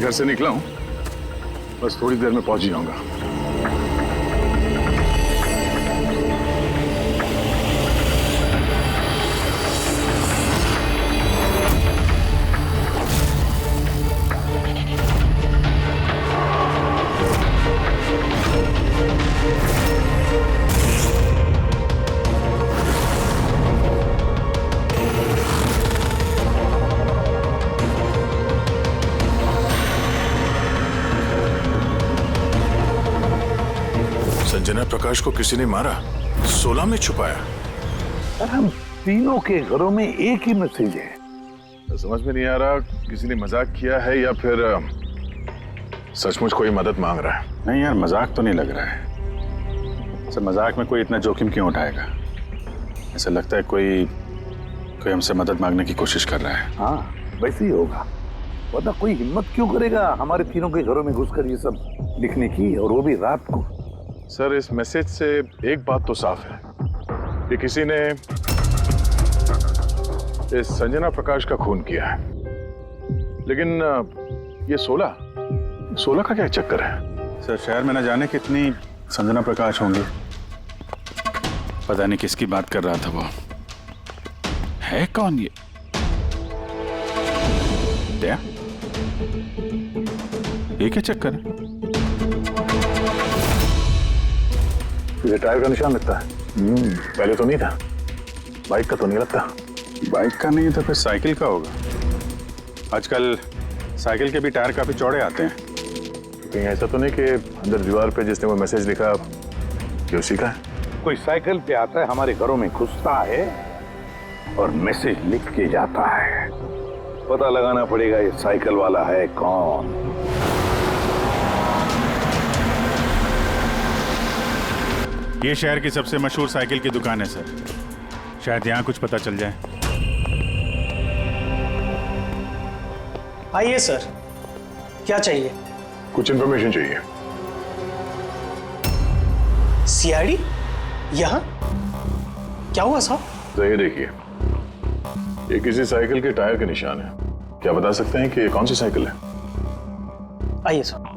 अभी घर से निकला हूँ, बस थोड़ी देर में पहुंच ही जाऊंगा। संजना प्रकाश को किसी ने मारा, 16 में छुपाया। सर हम तीनों के घरों में एक ही मैसेज है। समझ में नहीं आ रहा किसी ने मजाक किया है या फिर सचमुच कोई मदद मांग रहा है। नहीं यार, मजाक तो नहीं लग रहा है। सर मजाक में कोई इतना जोखिम क्यों उठाएगा? ऐसा लगता है कोई हमसे मदद मांगने की कोशिश कर रहा है। हाँ वैसे ही होगा, वरना कोई हिम्मत क्यों करेगा हमारे तीनों के घरों में घुसकर ये सब लिखने की, और वो भी रात को। सर इस मैसेज से एक बात तो साफ है कि किसी ने इस संजना प्रकाश का खून किया है, लेकिन ये 16 का क्या चक्कर है? सर शहर में न जाने कितनी संजना प्रकाश होंगी, पता नहीं किसकी बात कर रहा था वो। है कौन ये? क्या चक्कर है? ये टायर का निशान लगता है। पहले तो नहीं था। बाइक का तो नहीं लगता। बाइक का नहीं तो फिर साइकिल का होगा। आजकल साइकिल के भी टायर काफी चौड़े आते हैं। कहीं ऐसा तो नहीं कि अंदर दीवार पे जिसने वो मैसेज लिखा ये उसी का है? कोई साइकिल पे आता है, हमारे घरों में घुसता है और मैसेज लिख के जाता है। पता लगाना पड़ेगा ये साइकिल वाला है कौन। ये शहर की सबसे मशहूर साइकिल की दुकान है सर, शायद यहाँ कुछ पता चल जाए। आइए सर, क्या चाहिए? कुछ इन्फॉर्मेशन चाहिए। सीआईडी यहाँ? क्या हुआ साहब? तो ये देखिए, ये किसी साइकिल के टायर के निशान है। क्या बता सकते हैं कि ये कौन सी साइकिल है? आइए सर।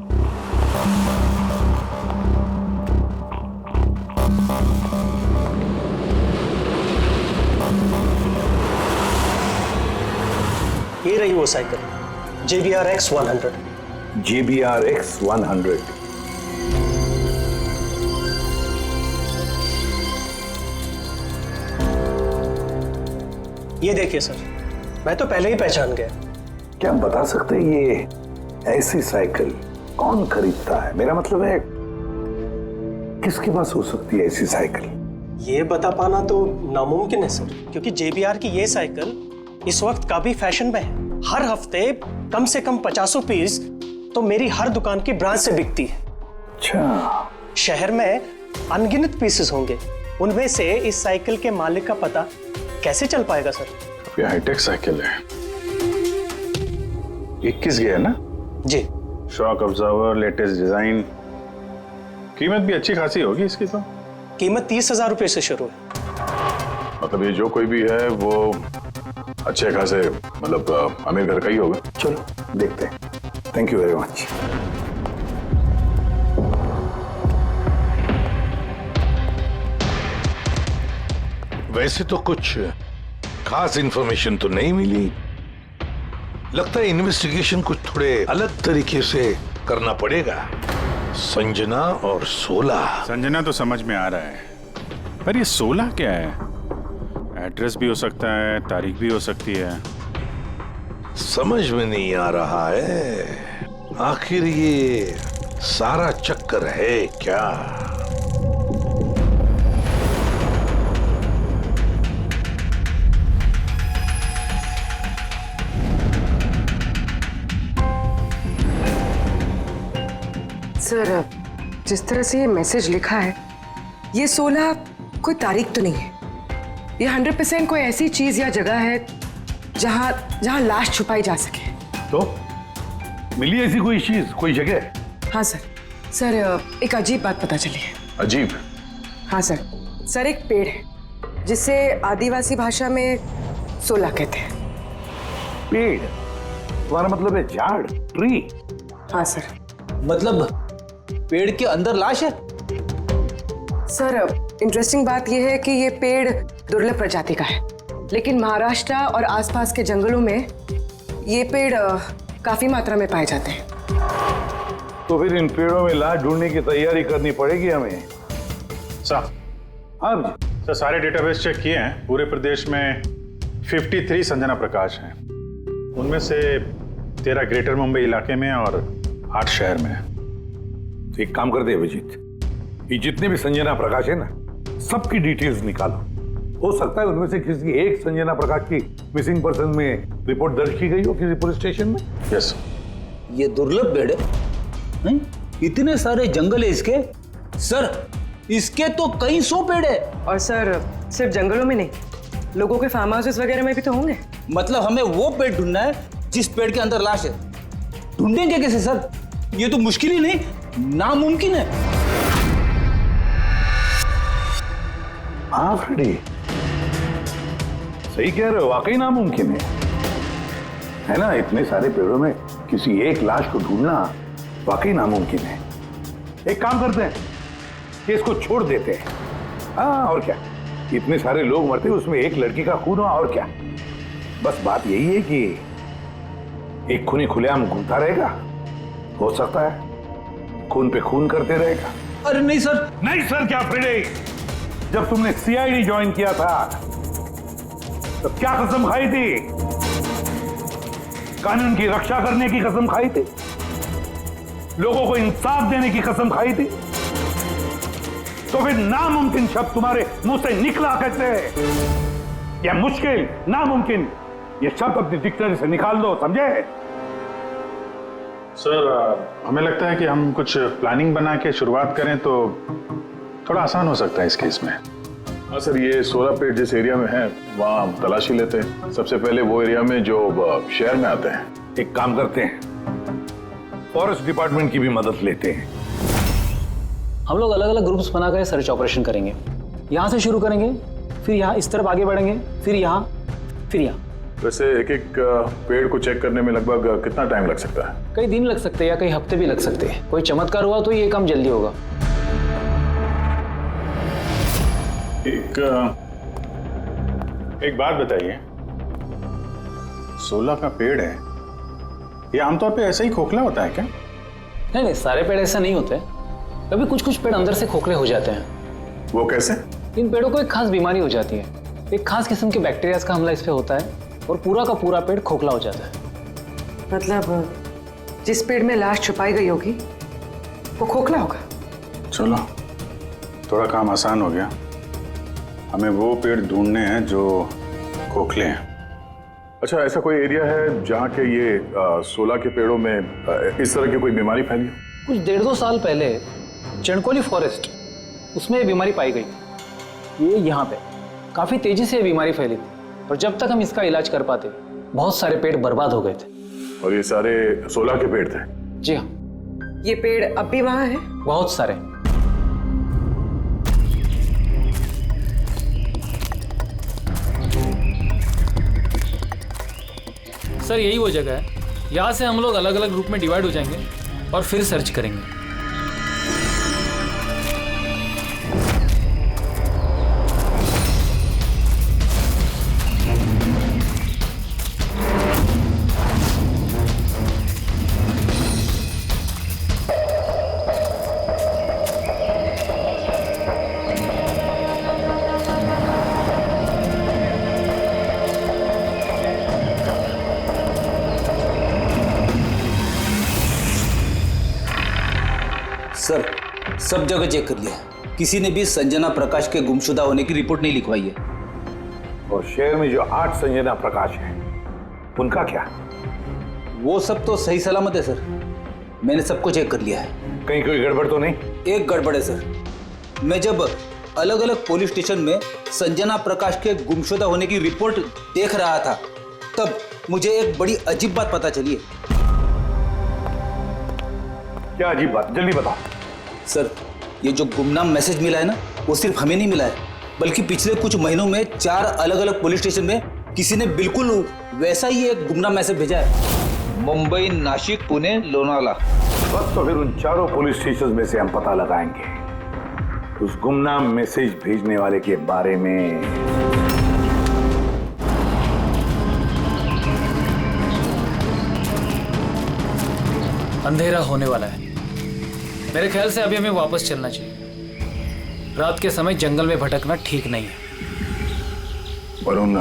ये रही वो cycle, JBR X100। JBR X100। ये देखिए सर, मैं तो पहले ही पहचान गया। क्या बता सकते हैं ये ऐसी साइकिल कौन खरीदता है? मेरा मतलब है किसके पास हो सकती है ऐसी साइकिल? ये बता पाना तो नामुमकिन है सर, क्योंकि JBR की ये साइकिल इस वक्त काफी फैशन में है। हर हफ्ते कम से कम 50 पीस तो मेरी हर दुकान की ब्रांच से बिकती है। अच्छा, शहर में अनगिनत पीसेस होंगे, उनमें से इस साइकिल के मालिक का पता कैसे चल पाएगा सर? ये हाईटेक साइकिल है, 21 गियर ना? जी। शॉक ऑब्जर्वर, लेटेस्ट डिजाइन, कीमत भी अच्छी खासी होगी इसकी तो। कीमत 30,000 रुपए से शुरू है। मतलब ये जो कोई भी है वो अच्छे खासे, मतलब अमीर घर का ही होगा। चलो देखते हैं। Thank you very much. वैसे तो कुछ खास इंफॉर्मेशन तो नहीं मिली। लगता है इन्वेस्टिगेशन कुछ थोड़े अलग तरीके से करना पड़ेगा। संजना और 16। संजना तो समझ में आ रहा है, पर ये 16 क्या है? एड्रेस भी हो सकता है, तारीख भी हो सकती है। समझ में नहीं आ रहा है आखिर ये सारा चक्कर है क्या? सर जिस तरह से ये मैसेज लिखा है, ये 16 कोई तारीख तो नहीं है। ये 100% कोई ऐसी चीज या जगह है जहां लाश छुपाई जा सके। तो मिली ऐसी कोई चीज, कोई जगह? हाँ सर एक अजीब बात पता चली है। अजीब? हाँ सर एक पेड़ है जिसे आदिवासी भाषा में 16 कहते हैं। पेड़? तुम्हारा मतलब है झाड़, ट्री? हाँ सर। मतलब पेड़ के अंदर लाश है? सर इंटरेस्टिंग बात यह है कि ये पेड़ दुर्लभ प्रजाति का है, लेकिन महाराष्ट्र और आसपास के जंगलों में ये पेड़ काफी मात्रा में पाए जाते हैं। तो फिर इन पेड़ों में लाश ढूंढने की तैयारी करनी पड़ेगी हमें। सर, हाँ जी। सर सारे डेटाबेस चेक किए हैं। पूरे प्रदेश में 53 संजना प्रकाश हैं। उनमें से 13 ग्रेटर मुंबई इलाके में और 8 शहर में हैं। तो एक काम करते हैं अभिजीत, ये जितने भी संजना प्रकाश है ना, सबकी डिटेल्स निकालो। हो सकता है उनमें से किसी एक संजना प्रकाश की मिसिंग पर्सन में रिपोर्ट दर्ज की गई हो किसी पुलिस स्टेशन में। यस। ये दुर्लभ पेड़ है? हैं? इतने सारे जंगल है इसके। सर इसके तो कई 100 पेड़ है। और सर सिर्फ जंगलों में नहीं, लोगों के फार्म हाउसेस वगैरह में भी तो होंगे। मतलब हमें वो पेड़ ढूंढना है जिस पेड़ के अंदर लाश है। ढूंढेंगे कैसे सर? ये तो मुश्किल ही नहीं, नामुमकिन है। हाँ फ्रेडी, सही कह रहे हो, वाकई नामुमकिन है ना? इतने सारे पेड़ों में किसी एक लाश को ढूंढना वाकई नामुमकिन है। एक काम करते हैं कि इसको छोड़ देते हैं। हाँ और क्या, इतने सारे लोग मरते हैं, उसमें एक लड़की का खून हुआ, और क्या। बस बात यही है कि एक खूनी खुलेआम घूमता रहेगा, हो सकता है खून पे खून करते रहेगा। अरे नहीं सर। नहीं सर क्या फ्रेडी, जब तुमने सीआईडी ज्वाइन किया था तब क्या कसम खाई थी? कानून की रक्षा करने की कसम खाई थी, लोगों को इंसाफ देने की कसम खाई थी। तो फिर नामुमकिन शब्द तुम्हारे मुंह से निकला कैसे? यह मुश्किल, नामुमकिन, ये शब्द अपनी डिक्शनरी से निकाल दो, समझे? सर हमें लगता है कि हम कुछ प्लानिंग बना के शुरुआत करें तो थोड़ा आसान हो सकता है इस केस में। हाँ सर, ये 16 पेड़ जिस एरिया में है वहाँ तलाशी लेते हैं। सबसे पहले वो एरिया में जो शहर में आते हैं। एक काम करते हैं, फॉरेस्ट डिपार्टमेंट की भी मदद लेते हैं। हम लोग अलग अलग ग्रुप्स बनाकर सर्च ऑपरेशन करेंगे। यहाँ से शुरू करेंगे, फिर यहाँ इस तरफ आगे बढ़ेंगे, फिर यहाँ, फिर यहाँ। वैसे एक एक पेड़ को चेक करने में लगभग कितना टाइम लग सकता है? कई दिन लग सकते हैं या कई हफ्ते भी लग सकते हैं। कोई चमत्कार हुआ तो ये काम जल्दी होगा। एक बात बताइए, 16 का पेड़ है, ये आमतौर पे ऐसा ही खोखला होता है क्या? नहीं नहीं, सारे पेड़ ऐसा नहीं होते। कभी कुछ कुछ पेड़ अंदर से खोखले हो जाते हैं। वो कैसे? इन पेड़ों को एक खास बीमारी हो जाती है। एक खास किस्म के बैक्टीरिया का हमला इस पे होता है और पूरा का पूरा पेड़ खोखला हो जाता है। मतलब जिस पेड़ में लाश छुपाई गई होगी वो खोखला होगा। चलो थोड़ा काम आसान हो गया। हमें वो पेड़ ढूंढने हैं जो खोखले हैं। अच्छा, ऐसा कोई एरिया है जहाँ के ये 16 के पेड़ों में इस तरह की कोई बीमारी फैली? कुछ 1.5-2 साल पहले चणकोली फॉरेस्ट, उसमें ये बीमारी पाई गई। ये यहाँ पे काफी तेजी से ये बीमारी फैली थी और जब तक हम इसका इलाज कर पाते बहुत सारे पेड़ बर्बाद हो गए थे। और ये सारे 16 के पेड़ थे? जी हाँ। ये पेड़ अब भी वहां है? बहुत सारे। सर यही वो जगह है। यहाँ से हम लोग अलग अलग ग्रुप में डिवाइड हो जाएंगे और फिर सर्च करेंगे। सर सब जगह चेक कर लिया, किसी ने भी संजना प्रकाश के गुमशुदा होने की रिपोर्ट नहीं लिखवाई है। और शहर में जो 8 संजना प्रकाश हैं, उनका क्या? वो सब तो सही सलामत है सर, मैंने सबको चेक कर लिया है। कहीं कोई गड़बड़ तो नहीं? एक गड़बड़ है सर। मैं जब अलग अलग पुलिस स्टेशन में संजना प्रकाश के गुमशुदा होने की रिपोर्ट देख रहा था तब मुझे एक बड़ी अजीब बात पता चली है। क्या अजीब बात? जल्दी बताओ। सर ये जो गुमनाम मैसेज मिला है ना, वो सिर्फ हमें नहीं मिला है, बल्कि पिछले कुछ महीनों में 4 अलग अलग पुलिस स्टेशन में किसी ने बिल्कुल वैसा ही एक गुमनाम मैसेज भेजा है। मुंबई, नाशिक, पुणे, लोनावला। वक्त तो फिर उन चारों पुलिस स्टेशन में से हम पता लगाएंगे उस गुमनाम मैसेज भेजने वाले के बारे में। अंधेरा होने वाला है। मेरे ख्याल से अभी हमें वापस चलना चाहिए। रात के समय जंगल में भटकना ठीक नहीं है। वरुण,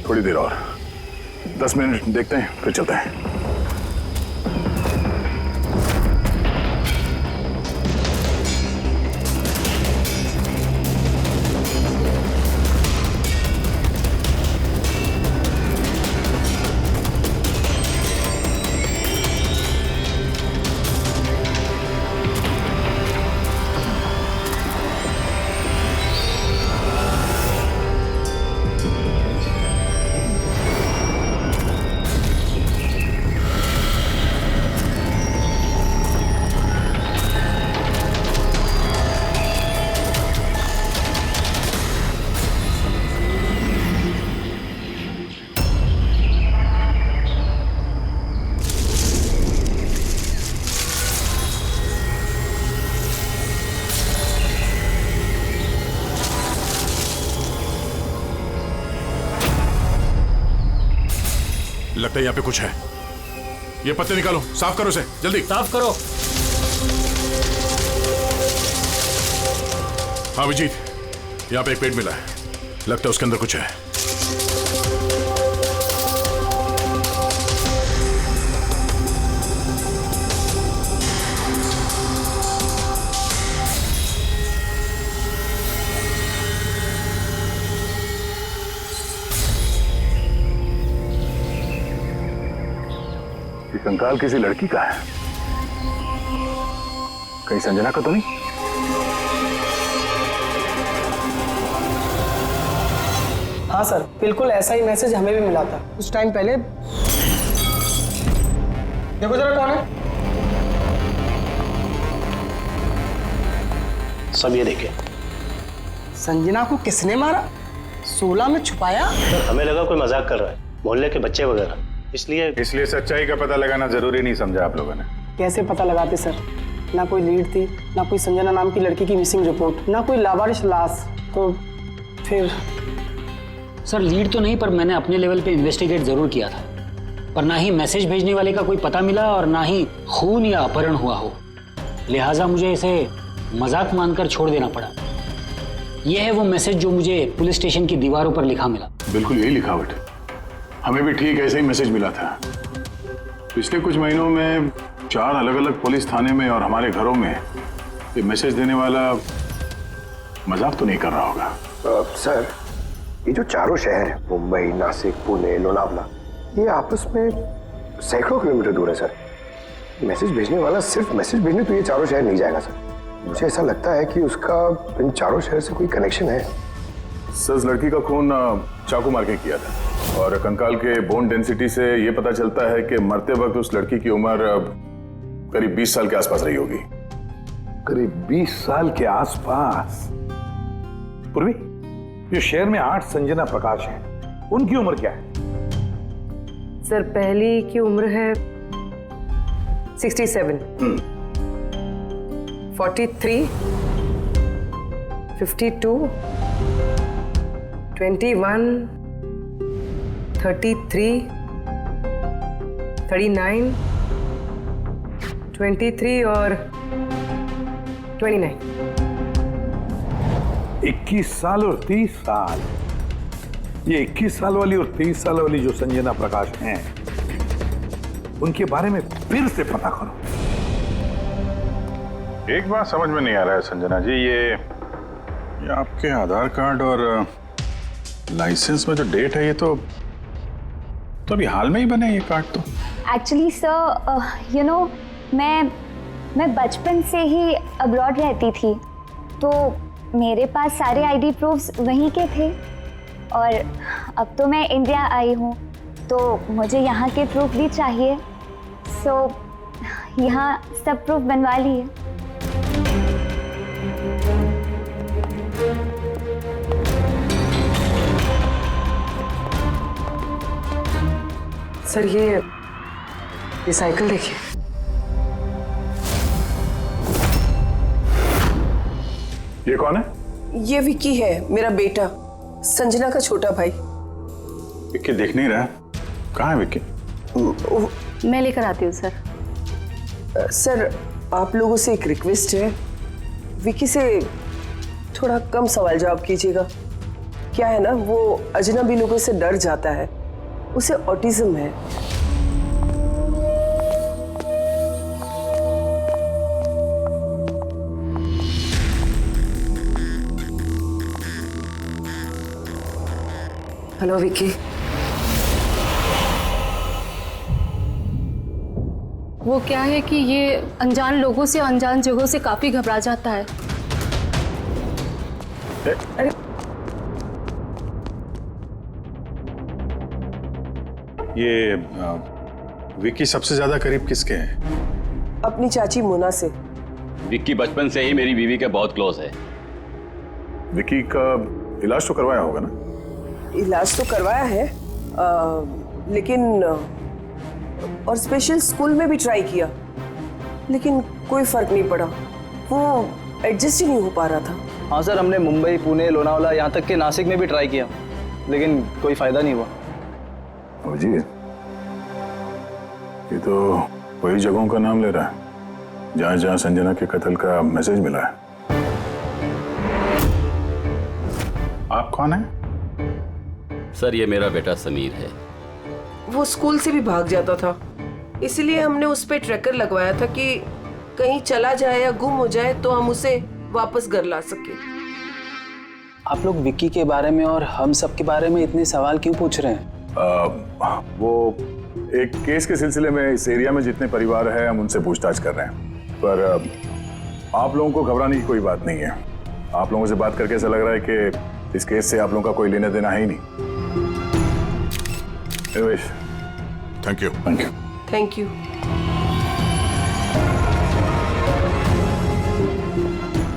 थोड़ी देर और 10 मिनट देखते हैं, फिर चलते हैं। लगता है यहाँ पे कुछ है। ये पत्ते निकालो, साफ करो इसे, जल्दी साफ करो। हाँ विजीत, यहाँ पे एक पेड़ मिला है, लगता है उसके अंदर कुछ है। ये कंकाल किसी लड़की का है, कहीं संजना का तो नहीं? हाँ सर, बिल्कुल ऐसा ही मैसेज हमें भी मिला था कुछ टाइम पहले। देखो जरा कौन है। सब ये देखे। संजना को किसने मारा? 16 में छुपाया? हमें लगा कोई मजाक कर रहा है, मोहल्ले के बच्चे वगैरह, इसलिए सच्चाई का पता लगाना जरूरी नहीं समझा आप लोगों ने। कैसे पता लगाते सर? ना कोई लीड थी, ना कोई संजना नाम की लड़की की मिसिंग रिपोर्ट, ना कोई लावारिश लाश, तो फिर सर लीड तो नहीं, पर मैंने अपने लेवल पे इन्वेस्टिगेट जरूर किया था, पर ना ही मैसेज भेजने वाले का कोई पता मिला और ना ही खून या अपहरण हुआ हो, लिहाजा मुझे इसे मजाक मानकर छोड़ देना पड़ा। यह है वो मैसेज जो मुझे पुलिस स्टेशन की दीवारों पर लिखा मिला। बिल्कुल यही लिखावट है, हमें भी ठीक ऐसे ही मैसेज मिला था। पिछले कुछ महीनों में 4 अलग अलग पुलिस थाने में और हमारे घरों में ये मैसेज देने वाला मजाक तो नहीं कर रहा होगा। सर, ये जो चारों शहर हैं, मुंबई, नासिक, पुणे, लोनावला, ये आपस में सैकड़ों किलोमीटर दूर है सर। मैसेज भेजने वाला सिर्फ मैसेज भेजने तो ये चारों शहर नहीं जाएगा सर। मुझे ऐसा लगता है कि उसका इन चारों शहर से कोई कनेक्शन है। सर, उस लड़की का खून चाकू मार के किया था और कंकाल के बोन डेंसिटी से ये पता चलता है कि मरते वक्त उस लड़की की उम्र करीब 20 साल के आसपास रही होगी। करीब 20 साल के आसपास। पूर्वी, जो शहर में 8 संजना प्रकाश हैं, उनकी उम्र क्या है? सर, पहली की उम्र है 67, 43, 52, 21, 33, 39, 23 और 29। 21 साल और 30 साल। ये 21 साल वाली और 30 साल वाली जो संजना प्रकाश हैं, उनके बारे में फिर से पता करो। एक बात समझ में नहीं आ रहा है संजना जी, ये आपके आधार कार्ड और लाइसेंस में जो डेट है, ये तो अभी हाल में ही बने ये कार्ड तो। एक्चुअली सर, यू नो, मैं बचपन से ही अब्रॉड रहती थी, तो मेरे पास सारे आईडी प्रूफ्स वहीं के थे और अब तो मैं इंडिया आई हूँ, तो मुझे यहाँ के प्रूफ भी चाहिए। सो यहाँ सब प्रूफ बनवा लिए। सर, ये साइकिल देखिए। ये कौन है? ये विक्की है, मेरा बेटा, संजना का छोटा भाई। विक्की देख नहीं रहा। कहाँ है विक्की? मैं लेकर आती हूँ सर। सर, आप लोगों से एक रिक्वेस्ट है, विक्की से थोड़ा कम सवाल जवाब कीजिएगा। क्या है ना, वो अजनबी लोगों से डर जाता है, उसे ऑटिज्म है। हेलो विक्की। वो क्या है कि ये अनजान लोगों से, अनजान जगहों से काफी घबरा जाता है। अरे ये विक्की सबसे ज्यादा करीब किसके हैं? अपनी चाची मोना से। विक्की बचपन से ही मेरी बीवी के बहुत क्लोज है। विक्की का इलाज तो करवाया होगा ना? इलाज तो करवाया है, लेकिन और स्पेशल स्कूल में भी ट्राई किया, लेकिन कोई फर्क नहीं पड़ा। वो एडजस्ट ही नहीं हो पा रहा था। हाँ सर, हमने मुंबई, पुणे, लोनावाला, यहाँ तक के नासिक में भी ट्राई किया, लेकिन कोई फायदा नहीं हुआ। अभिजीत, ये तो वही जगहों का नाम ले रहा है जहाँ जहाँ संजना के कत्ल का मैसेज मिला है। आप कौन हैं? सर, ये मेरा बेटा समीर है। वो स्कूल से भी भाग जाता था, इसलिए हमने उस पे ट्रैकर लगवाया था कि कहीं चला जाए या गुम हो जाए तो हम उसे वापस घर ला सके। आप लोग विक्की के बारे में और हम सब के बारे में इतने सवाल क्यों पूछ रहे हैं? वो एक केस के सिलसिले में इस एरिया में जितने परिवार हैं हम उनसे पूछताछ कर रहे हैं, पर आप लोगों को घबराने की कोई बात नहीं है। आप लोगों से बात करके ऐसा लग रहा है कि इस केस से आप लोगों का कोई लेना देना है ही नहीं। Thank you. Thank you. Thank you.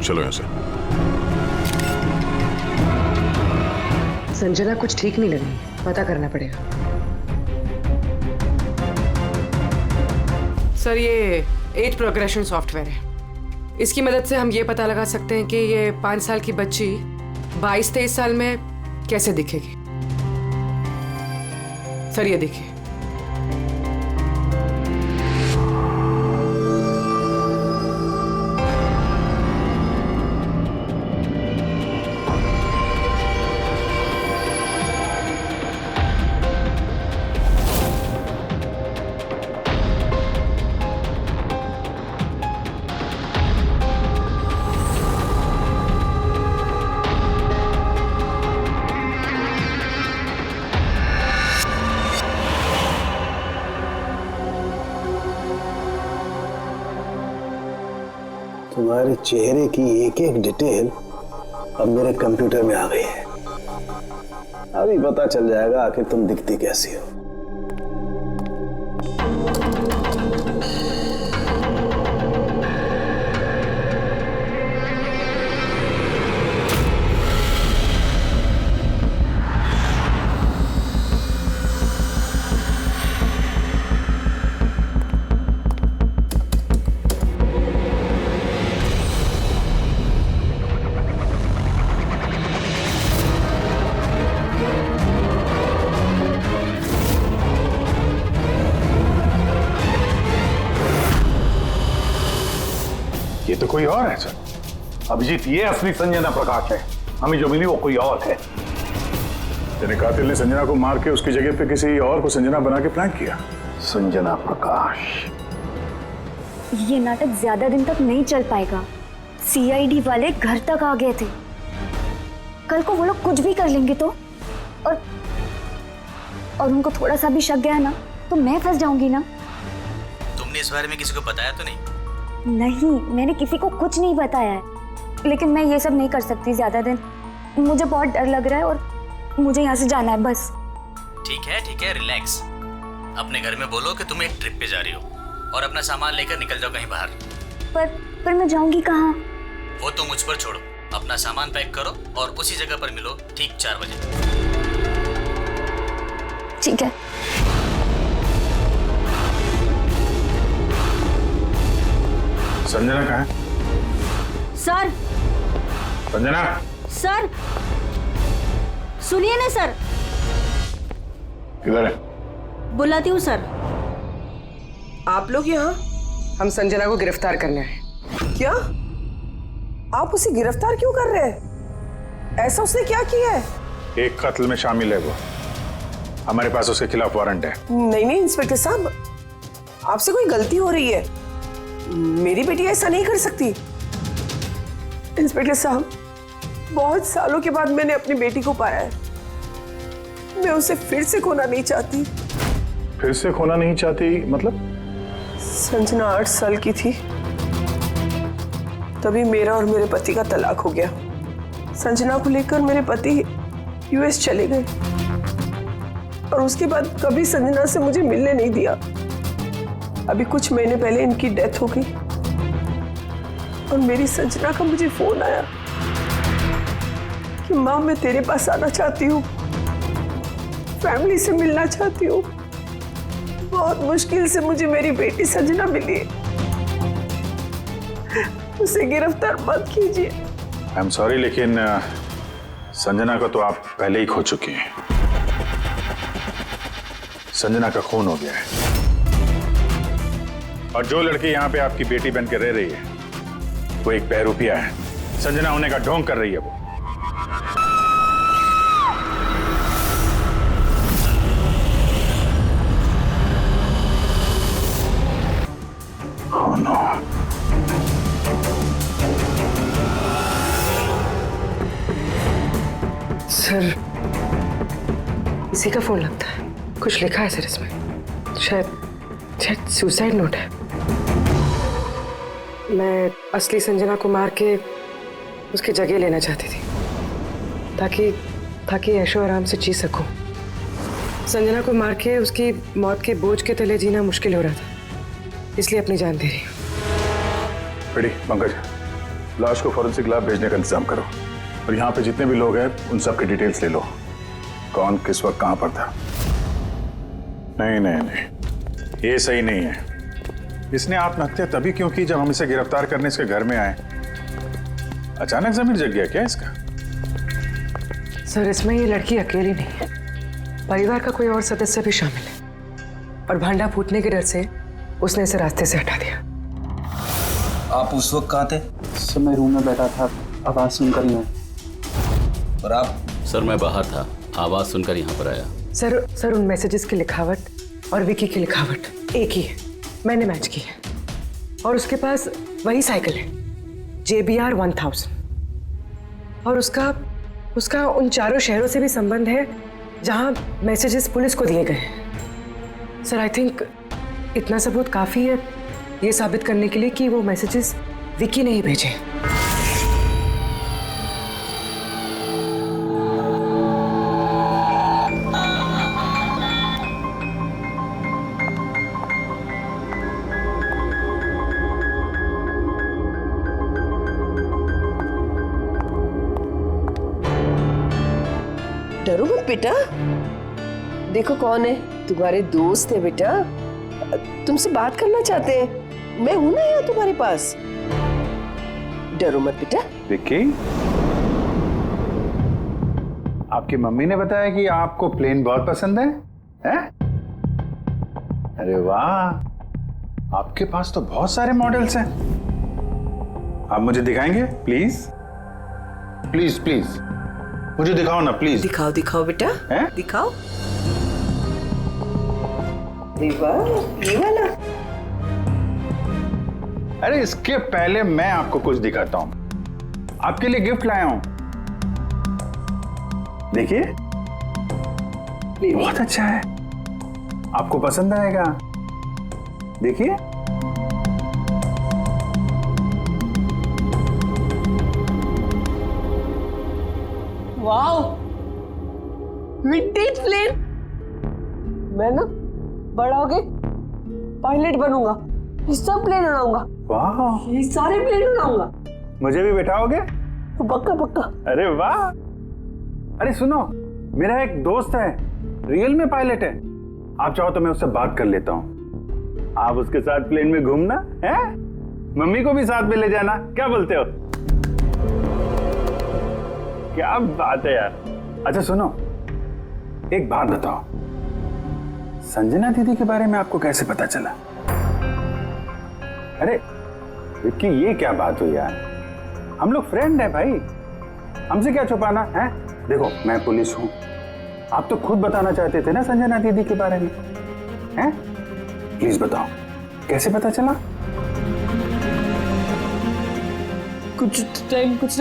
चलो यहाँ से। संजना कुछ ठीक नहीं लग रही, पता करना पड़ेगा। सर, ये एज प्रोग्रेशन सॉफ्टवेयर है। इसकी मदद से हम ये पता लगा सकते हैं कि ये 5 साल की बच्ची 22-23 साल में कैसे दिखेगी। सर, ये देखिए। तुम्हारे चेहरे की एक एक डिटेल अब मेरे कंप्यूटर में आ गई है। अभी पता चल जाएगा आखिर तुम दिखती कैसी हो। ये तो कोई और है सर। अभिजीत, ये असली संजना प्रकाश है। हमें जो मिली वो कोई और है। तेरे कातिल ने संजना को मार के उसकी जगह पे किसी और को संजना बना के प्लान किया। संजना प्रकाश। ये नाटक ज्यादा दिन तक नहीं चल पाएगा। सीआईडी वाले घर तक आ गए थे। कल को वो लोग कुछ भी कर लेंगे तो, और उनको थोड़ा सा भी शक गया ना तो मैं फंस जाऊंगी ना। तुमने इस बारे में किसी को बताया तो नहीं? नहीं, मैंने किसी को कुछ नहीं बताया है, लेकिन मैं ये सब नहीं कर सकती ज्यादा दिन। मुझे बहुत डर लग रहा है और मुझे यहाँ से जाना है बस। ठीक है, रिलैक्स। अपने घर में बोलो कि तुम एक ट्रिप पे जा रही हो और अपना सामान लेकर निकल जाओ कहीं बाहर। पर मैं जाऊंगी कहाँ? वो तो मुझ पर छोड़ो। अपना सामान पैक करो और उसी जगह पर मिलो ठीक 4 बजे। ठीक है। संजना कहाँ है? सर, संजना, सर सुनिए ना सर। किधर है? बुलाती हूँ सर। आप लोग यहाँ? हम संजना को गिरफ्तार करने आए। क्या? आप उसे गिरफ्तार क्यों कर रहे हैं? ऐसा उसने क्या किया है? एक कत्ल में शामिल है वो। हमारे पास उसके खिलाफ वारंट है। नहीं नहीं इंस्पेक्टर साहब, आपसे कोई गलती हो रही है। मेरी बेटी ऐसा नहीं कर सकती। इंस्पेक्टर साहब, बहुत सालों के बाद मैंने अपनी बेटी को पाया है। मैं उसे फिर से खोना नहीं चाहती। फिर से खोना नहीं चाहती मतलब? संजना 8 साल की थी, तभी मेरा और मेरे पति का तलाक हो गया। संजना को लेकर मेरे पति यूएस चले गए और उसके बाद कभी संजना से मुझे मिलने नहीं दिया। अभी कुछ महीने पहले इनकी डेथ हो गई और मेरी संजना का मुझे फोन आया कि माँ मैं तेरे पास आना चाहती हूँ, फैमिली से मिलना चाहती हूँ। बहुत मुश्किल से मुझे मेरी बेटी संजना मिली है। उसे गिरफ्तार मत कीजिए। आई एम सॉरी, लेकिन संजना को तो आप पहले ही खो चुकी हैं। संजना का खून हो गया है और जो लड़की यहाँ पे आपकी बेटी बन के रह रही है वो एक बहरूपिया है। संजना होने का ढोंग कर रही है वो। Oh no. सर, इसी का फोन लगता है। कुछ लिखा है सर इसमें। शायद सुसाइड नोट है। मैं असली संजना को मार के उसकी जगह लेना चाहती थी ताकि ऐशो आराम से जी सकूं। संजना को मार के उसकी मौत के बोझ के तले जीना मुश्किल हो रहा था, इसलिए अपनी जान दे रही हूँ। बेटी पंकज, लाश को फॉरेंसिक लैब भेजने का इंतजाम करो और यहाँ पे जितने भी लोग हैं उन सब की डिटेल्स ले लो। कौन किस वक्त कहाँ पर था। नहीं नहीं नहीं, ये सही नहीं है। इसने आत्महत्या तभी क्यों की जब हम इसे गिरफ्तार करने इसके घर में आए। अचानक जमीन जग गया क्या इसका? सर, इसमें ये लड़की अकेली नहीं है, परिवार का कोई और सदस्य भी शामिल है और भांडा फूटने के डर से उसने इसे रास्ते से हटा दिया। आप उस वक्त कहाँ थे? सर मैं रूम में बैठा था, आवाज सुनकर ही। और आप? सर मैं बाहर था, आवाज सुनकर यहाँ पर आया। सर उन मैसेजेस की लिखावट और विकी की लिखावट एक ही है, मैंने मैच की है। और उसके पास वही साइकिल है JBR 1000 और उसका उन चारों शहरों से भी संबंध है जहां मैसेजेस पुलिस को दिए गए हैं। सर आई थिंक इतना सबूत काफी है ये साबित करने के लिए कि वो मैसेजेस विकी ने ही भेजे। डरो मत बेटा, देखो कौन है, तुम्हारे दोस्त है बेटा, तुमसे बात करना चाहते हैं। मैं हूं ना यहाँ तुम्हारे पास, डरो मत बेटा। विक्की, आपकी मम्मी ने बताया कि आपको प्लेन बहुत पसंद है, हैं? अरे वाह, आपके पास तो बहुत सारे मॉडल्स हैं। आप मुझे दिखाएंगे प्लीज? प्लीज प्लीज मुझे दिखाओ ना प्लीज। दिखाओ दिखाओ बेटा, हैं? दिखाओ। ये वाला। अरे इसके पहले मैं आपको कुछ दिखाता हूं। आपके लिए गिफ्ट लाया हूं, देखिए, बहुत अच्छा है, आपको पसंद आएगा। देखिए, वाओ, विंटेज प्लेन। मैं ना बड़ा होके पायलट बनूंगा, ये सब प्लेन उड़ाऊंगा। वाह, ये सारे प्लेन उड़ाऊंगा। मुझे भी बैठाओगे? पक्का पक्का। अरे वाह। अरे सुनो, मेरा एक दोस्त है, रियल में पायलट है। आप चाहो तो मैं उससे बात कर लेता हूँ, आप उसके साथ प्लेन में घूमना है, मम्मी को भी साथ में ले जाना, क्या बोलते हो? क्या बात है यार। अच्छा सुनो, एक बात बताओ, संजना दीदी के बारे में आपको कैसे पता चला? अरे विक्की, ये क्या बात हुई यार? हम लोग फ्रेंड है भाई, हमसे क्या छुपाना है? देखो मैं पुलिस हूं, आप तो खुद बताना चाहते थे ना संजना दीदी के बारे में, हैं? प्लीज बताओ, कैसे पता चला? कुछ टाइम कुछ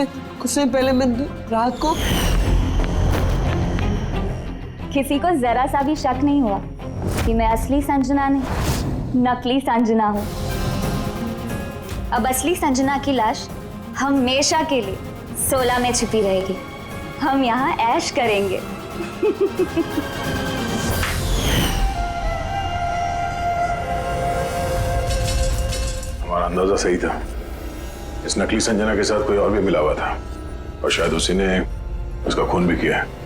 नहीं पहले मैं रात को किसी को जरा सा भी शक नहीं हुआ कि मैं असली संजना नहीं, नकली संजना हूँ। अब असली संजना की लाश हमेशा के लिए 16 में छिपी रहेगी। हम यहाँ ऐश करेंगे। हमारा अंदाजा सही था, इस नकली संजना के साथ कोई और भी मिला हुआ था और शायद उसी ने उसका खून भी किया है।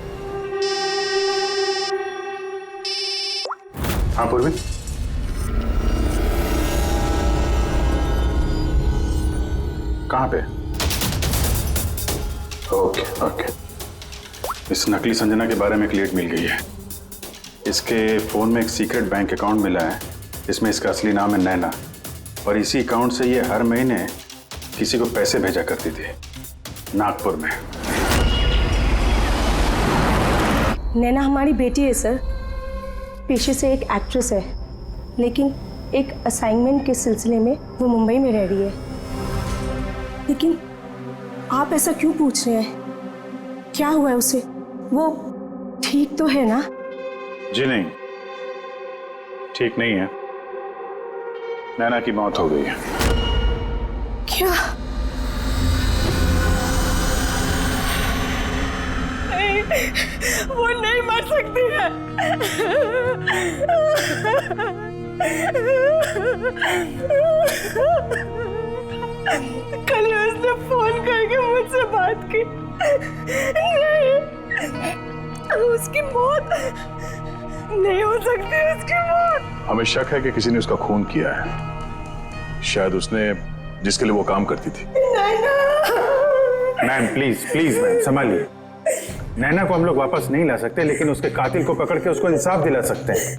हाँ पूर्वी, कहाँ पे? ओके ओके, इस नकली संजना के बारे में एक लीड मिल गई है। इसके फोन में एक सीक्रेट बैंक अकाउंट मिला है, इसमें इसका असली नाम है नैना, और इसी अकाउंट से ये हर महीने किसी को पैसे भेजा करती थी नागपुर में। नैना हमारी बेटी है सर, पेशे से एक एक्ट्रेस है, लेकिन एक असाइनमेंट के सिलसिले में वो मुंबई में रह रही है। लेकिन आप ऐसा क्यों पूछ रहे हैं? क्या हुआ है उसे? वो ठीक तो है ना? जी नहीं, ठीक नहीं है। नैना की मौत हो गई है। क्या? नहीं, वो नहीं मर सकती है। कल उसने फोन करके मुझसे बात की। नहीं, उसकी मौत नहीं हो सकती, उसकी मौत। हमें शक है कि किसी ने उसका खून किया है, शायद उसने जिसके लिए वो काम करती थी। मैम प्लीज प्लीज मैम संभालिए। नैना को हम लोग वापस नहीं ला सकते, लेकिन उसके कातिल को पकड़ के उसको इंसाफ दिला सकते हैं।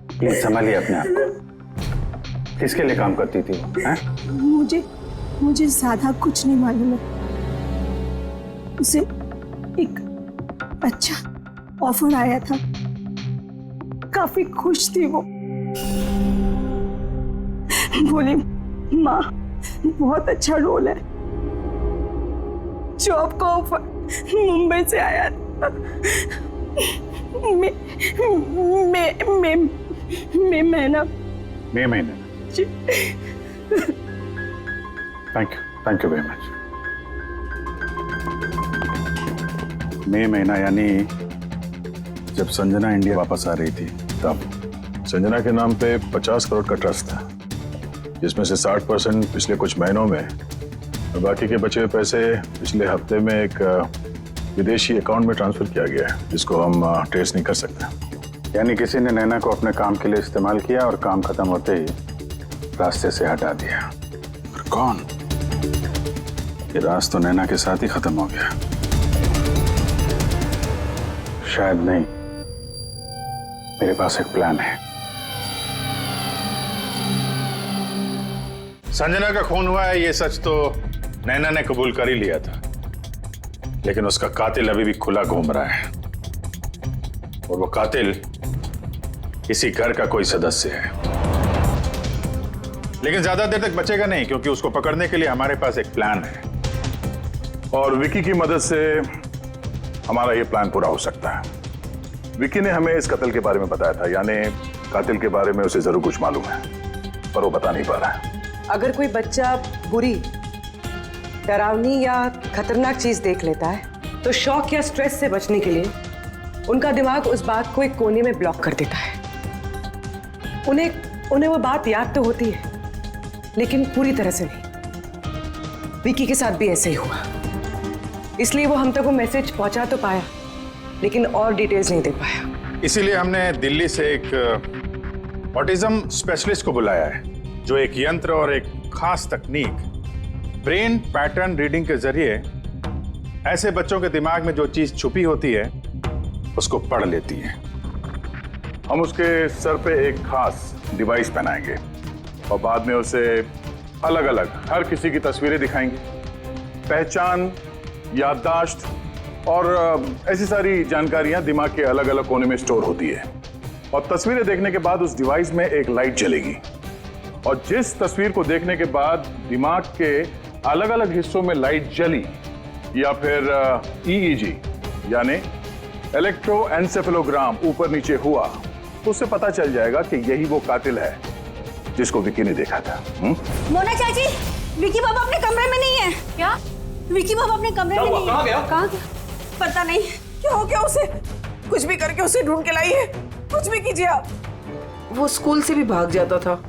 प्लीज संभालिए अपने आप को। किसके लिए काम करती थी वो? हैं? मुझे ज्यादा कुछ नहीं मालूम है। उसे एक अच्छा ऑफर आया था, काफी खुश थी वो। बोली माँ बहुत अच्छा रोल है। जॉब का ऑफर मुंबई से आया था। महीना। Thank you very much. मई महीना यानी जब संजना इंडिया वापस आ रही थी तब। संजना के नाम पे 50 करोड़ का ट्रस्ट था, जिसमें से 60% पिछले कुछ महीनों में और बाकी के बचे हुए पैसे पिछले हफ्ते में एक विदेशी अकाउंट में ट्रांसफर किया गया है, जिसको हम ट्रेस नहीं कर सकते। यानी किसी ने नैना को अपने काम के लिए इस्तेमाल किया और काम खत्म होते ही रास्ते से हटा दिया। और कौन? ये राज तो नैना के साथ ही खत्म हो गया। शायद नहीं, मेरे पास एक प्लान है। संजना का खून हुआ है ये सच तो नैना ने कबूल कर ही लिया था, लेकिन उसका कातिल अभी भी खुला घूम रहा है, और वो कातिल इसी घर का कोई सदस्य है। लेकिन ज्यादा देर तक बचेगा नहीं, क्योंकि उसको पकड़ने के लिए हमारे पास एक प्लान है, और विकी की मदद से हमारा ये प्लान पूरा हो सकता है। विकी ने हमें इस कत्ल के बारे में बताया था, यानी कातिल के बारे में उसे जरूर कुछ मालूम है, पर वो बता नहीं पा रहा है। अगर कोई बच्चा बुरी, डरावनी या खतरनाक चीज देख लेता है तो शॉक या स्ट्रेस से बचने के लिए उनका दिमाग उस बात को एक कोने में ब्लॉक कर देता है। उन्हें वो बात याद तो होती है, लेकिन पूरी तरह से नहीं। विकी के साथ भी ऐसे ही हुआ, इसलिए वो हम तक वो मैसेज पहुंचा तो पाया, लेकिन और डिटेल्स नहीं दे पाया। इसीलिए हमने दिल्ली से एक ऑटिज्म स्पेशलिस्ट को बुलाया है, जो एक यंत्र और एक खास तकनीक ब्रेन पैटर्न रीडिंग के जरिए ऐसे बच्चों के दिमाग में जो चीज छुपी होती है उसको पढ़ लेती है। हम उसके सर पे एक खास डिवाइस पहनाएंगे और बाद में उसे अलग अलग हर किसी की तस्वीरें दिखाएंगे। पहचान, याददाश्त और ऐसी सारी जानकारियां दिमाग के अलग अलग कोने में स्टोर होती है। और तस्वीरें देखने के बाद उस डिवाइस में एक लाइट जलेगी और जिस तस्वीर को देखने के बाद दिमाग के अलग अलग हिस्सों में लाइट जली या फिर EEG यानी इलेक्ट्रोएन्सेफेलोग्राम ऊपर नीचे हुआ तो उससे पता चल जाएगा कि यही वो कातिल है जिसको विकी ने देखा था। मोना चाची, विकी बाबा अपने कमरे में नहीं है। क्या? विकी बाबा अपने कमरे में नहीं है। कहाँ गया? कहाँ गया? पता नहीं क्या हो गया उसे। कुछ भी करके उसे ढूंढ के लाई है। कुछ भी कीजिए आप। वो स्कूल से भी भाग जाता था,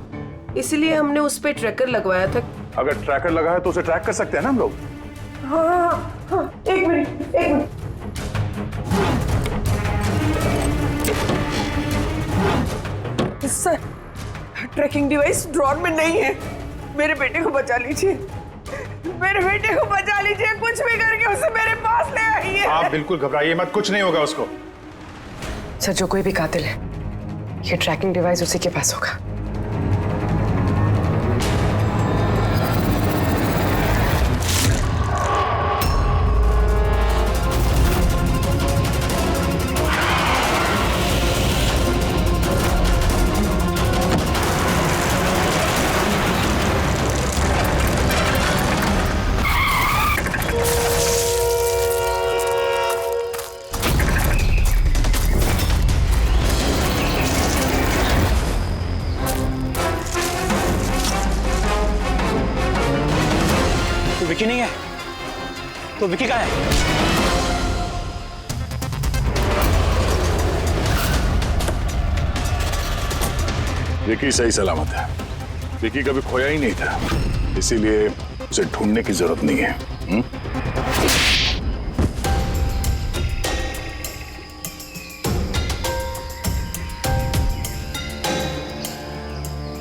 इसलिए हमने उस पे ट्रैकर लगवाया था। अगर ट्रैकर लगा है तो उसे ट्रैक कर सकते हैं ना हम लोग। हाँ, एक minute. Sir, tracking device drawer में नहीं है। मेरे बेटे को बचा लीजिए, मेरे बेटे को बचा लीजिए। कुछ भी करके उसे मेरे पास ले आइए। आप बिल्कुल घबराइए मत, कुछ नहीं होगा उसको। सर, जो कोई भी कातिल है, ये ट्रैकिंग डिवाइस उसी के पास होगा। विकी नहीं है तो विकी कहाँ है? विकी सही सलामत है। विकी कभी खोया ही नहीं था, इसीलिए उसे ढूंढने की जरूरत नहीं है।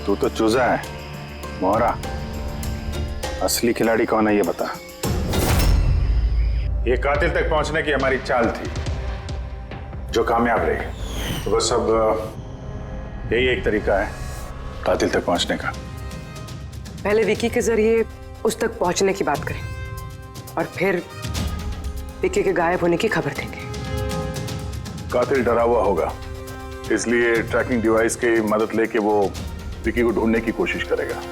तू तो चूजा है मोहरा। असली खिलाड़ी कौन है ये बता। ये कातिल तक पहुंचने की हमारी चाल थी जो कामयाब रही। तो बस अब यही एक तरीका है कातिल तक पहुंचने का। पहले विकी के जरिए उस तक पहुंचने की बात करें और फिर विकी के गायब होने की खबर देंगे। कातिल डरा हुआ होगा, इसलिए ट्रैकिंग डिवाइस की मदद लेके वो विकी को ढूंढने की कोशिश करेगा,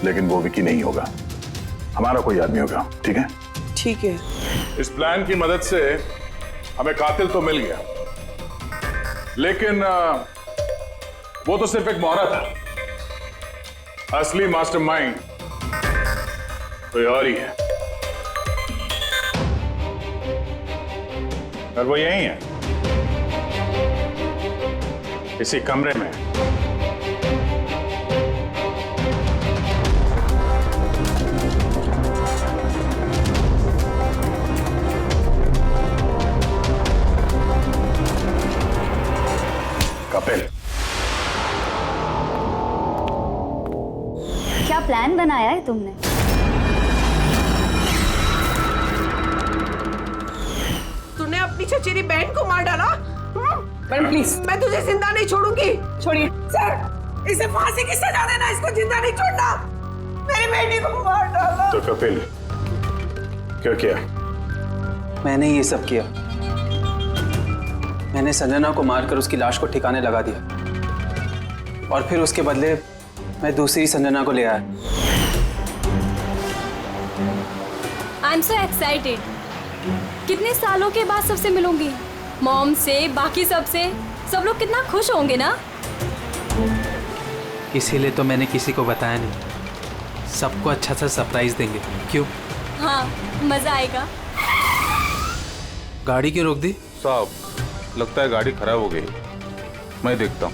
लेकिन वो विकी नहीं होगा, हमारा कोई आदमी होगा। ठीक है? ठीक है। इस प्लान की मदद से हमें कातिल तो मिल गया, लेकिन वो तो सिर्फ एक मोहरा था। असली मास्टरमाइंड कोई और ही है और वो यही है, इसी कमरे में। कपिल, क्या प्लान बनाया है तुमने? तूने अपनी चचेरी बहन को मार डाला। मैडम प्लीज, मैं तुझे जिंदा नहीं छोड़ूंगी। छोड़िए सर, इसे फांसी की सजा देना, इसको जिंदा नहीं छोड़ना। मेरी बेटी को मार डाला। तो कपिल क्या किया? मैंने ये सब किया। मैंने संजना को मारकर उसकी लाश को ठिकाने लगा दिया और फिर उसके बदले मैं दूसरी संजना को ले आया। I am so excited. कितने सालों के बाद सबसे मिलूंगी, मॉम से, बाकी सबसे। सब लोग कितना खुश होंगे ना। इसीलिए तो मैंने किसी को बताया नहीं। सबको अच्छा सा सरप्राइज देंगे। क्यों? हाँ, मजा आएगा। गाड़ी क्यों रोक दी? साहब, लगता है गाड़ी खराब हो गई, मैं देखता हूँ।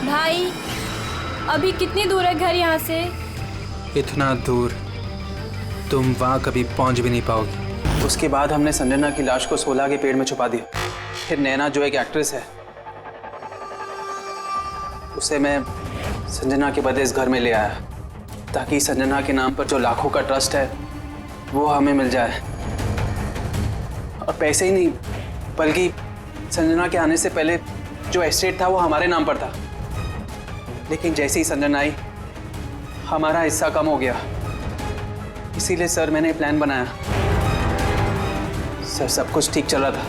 भाई, अभी कितनी दूर है घर यहाँ से? इतना दूर तुम वहाँ कभी पहुँच भी नहीं पाओगी। उसके बाद हमने संजना की लाश को 16 के पेड़ में छुपा दिया। फिर नैना जो एक एक्ट्रेस है, उसे मैं संजना के बदले इस घर में ले आया ताकि संजना के नाम पर जो लाखों का ट्रस्ट है वो हमें मिल जाए। और पैसे ही नहीं बल्कि संजना के आने से पहले जो एस्टेट था वो हमारे नाम पर था, लेकिन जैसे ही संजना आई हमारा हिस्सा कम हो गया। इसीलिए सर मैंने प्लान बनाया। सर सब कुछ ठीक चल रहा था,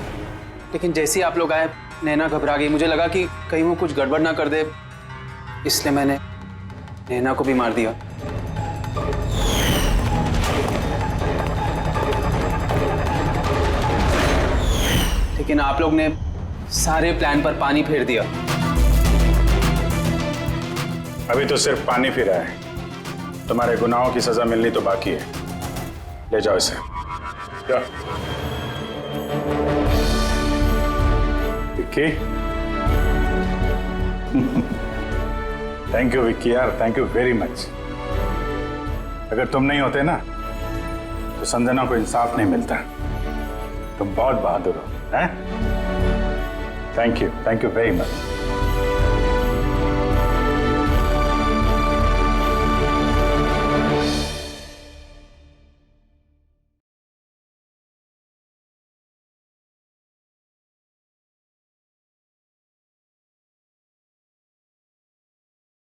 लेकिन जैसे ही आप लोग आए नैना घबरा गई। मुझे लगा कि कहीं वो कुछ गड़बड़ ना कर दे, इसलिए मैंने नैना को भी मार दिया। लेकिन आप लोग ने सारे प्लान पर पानी फेर दिया। अभी तो सिर्फ पानी फिरा है, तुम्हारे गुनाहों की सजा मिलनी तो बाकी है। ले जाओ इसे। क्या विक्की? थैंक यू विक्की यार, थैंक यू वेरी मच। अगर तुम नहीं होते ना तो संजना को इंसाफ नहीं मिलता। तुम बहुत बहादुर हो, हैं? Thank you very much.